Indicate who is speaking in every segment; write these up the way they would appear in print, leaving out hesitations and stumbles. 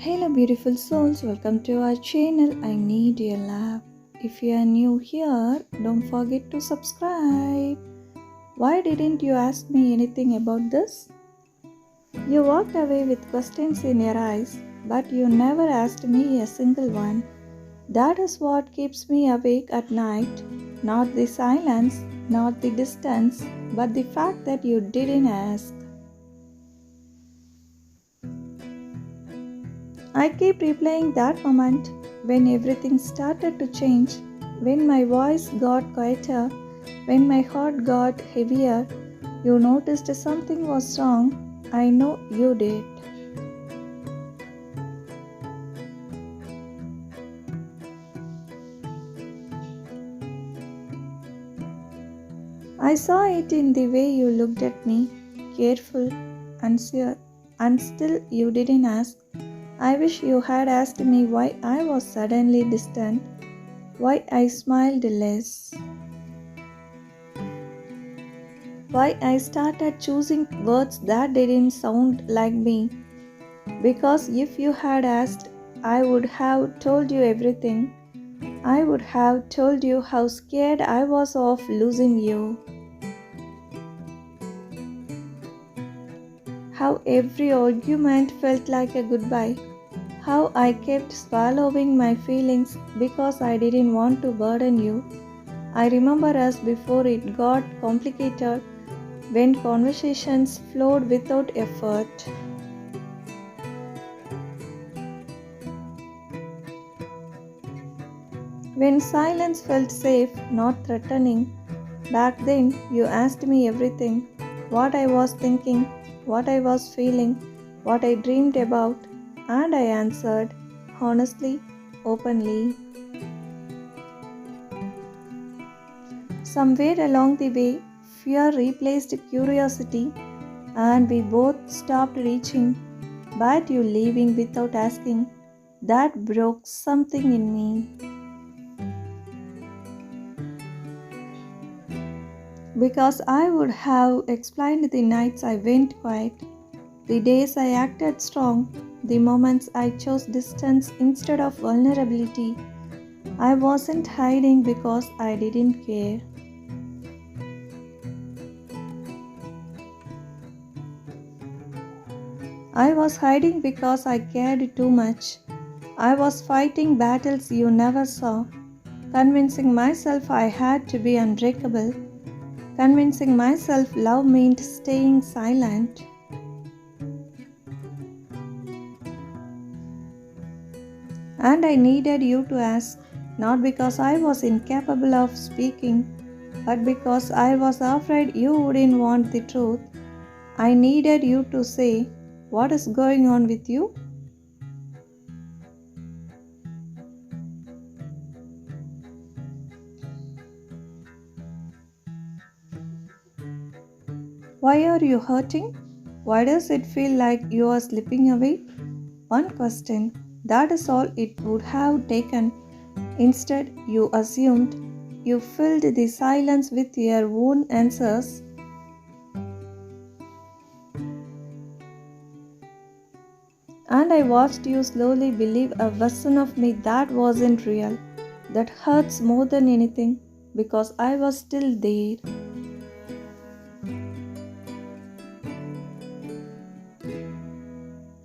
Speaker 1: Hello, beautiful souls. Welcome to our channel. I need your love. If you are new here, don't forget to subscribe. Why didn't you ask me anything about this? You walked away with questions in your eyes, but you never asked me a single one. That is what keeps me awake at night. Not the silence, not the distance, but the fact that you didn't ask. I keep replaying that moment when everything started to change, when my voice got quieter, when my heart got heavier. You noticed something was wrong. I know you did. I saw it in the way you looked at me, careful, unsure, and still you didn't ask. I wish you had asked me why I was suddenly distant, why I smiled less, why I started choosing words that didn't sound like me. Because if you had asked, I would have told you everything. I would have told you how scared I was of losing you, how every argument felt like a goodbye, how I kept swallowing my feelings because I didn't want to burden you. I remember us before it got complicated, when conversations flowed without effort, when silence felt safe, not threatening. Back then, you asked me everything, what I was thinking, what I was feeling, what I dreamed about, and I answered, honestly, openly. Somewhere along the way, fear replaced curiosity, and we both stopped reaching, but you leaving without asking, that broke something in me. Because I would have explained the nights I went quiet, the days I acted strong, the moments I chose distance instead of vulnerability. I wasn't hiding because I didn't care. I was hiding because I cared too much. I was fighting battles you never saw, convincing myself I had to be unbreakable, convincing myself love meant staying silent. And I needed you to ask, not because I was incapable of speaking, but because I was afraid you wouldn't want the truth. I needed you to say, what is going on with you? Why are you hurting? Why does it feel like you are slipping away? One question. That is all it would have taken. Instead, you assumed. You filled the silence with your own answers. And I watched you slowly believe a version of me that wasn't real. That hurts more than anything because I was still there.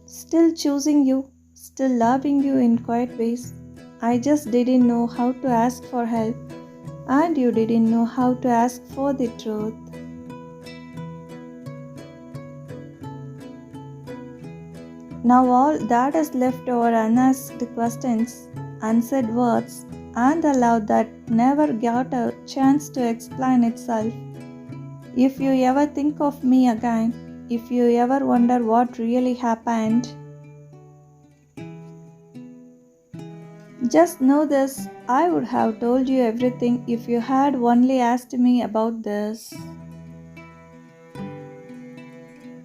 Speaker 1: Still choosing you, still loving you in quiet ways. I just didn't know how to ask for help, and you didn't know how to ask for the truth. Now all that is left are unasked questions, unsaid words, and the love that never got a chance to explain itself. If you ever think of me again, if you ever wonder what really happened, just know this, I would have told you everything if you had only asked me about this.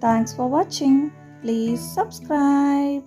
Speaker 1: Thanks for watching. Please subscribe.